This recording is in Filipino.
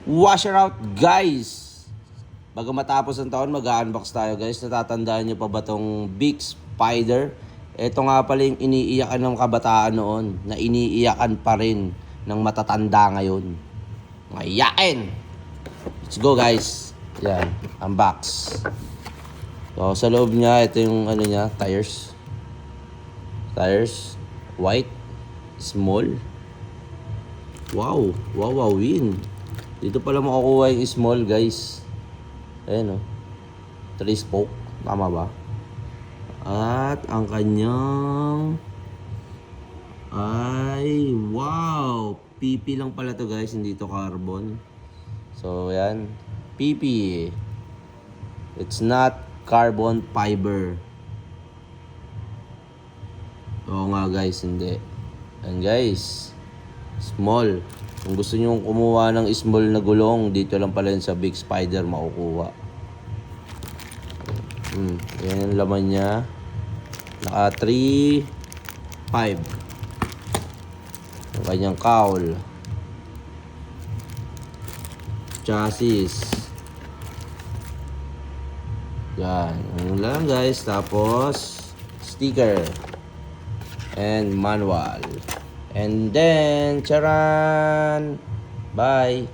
Washer out guys! Bago matapos ang taon, mag-unbox tayo guys. Natatandaan nyo pa ba tong Big Spider? Ito nga pala yung iniiyakan ng kabataan noon, na iniiyakan pa rin ng matatanda ngayon. Ngayain! Let's go guys! Yan, unbox. So sa loob niya, ito yung ano niya, tires. Tires, white, small. Wow, win. Dito pala makukuha yung small guys. Ayan o. 3 spoke. Tama ba? At ang kanyang ay wow. PP lang pala to guys. Hindi to carbon. So ayan. PP. It's not carbon fiber. Oo nga guys. Hindi. Ayan guys. Small. Kung gusto nyo kumuha ng small na gulong, dito lang pala yun sa Big Spider makukuha. Yan yung laman niya. Naka 3.5. Yung kanyang cowl. Chassis. Yan. Ano lang guys. Tapos, sticker. And manual. And then, charan! Bye!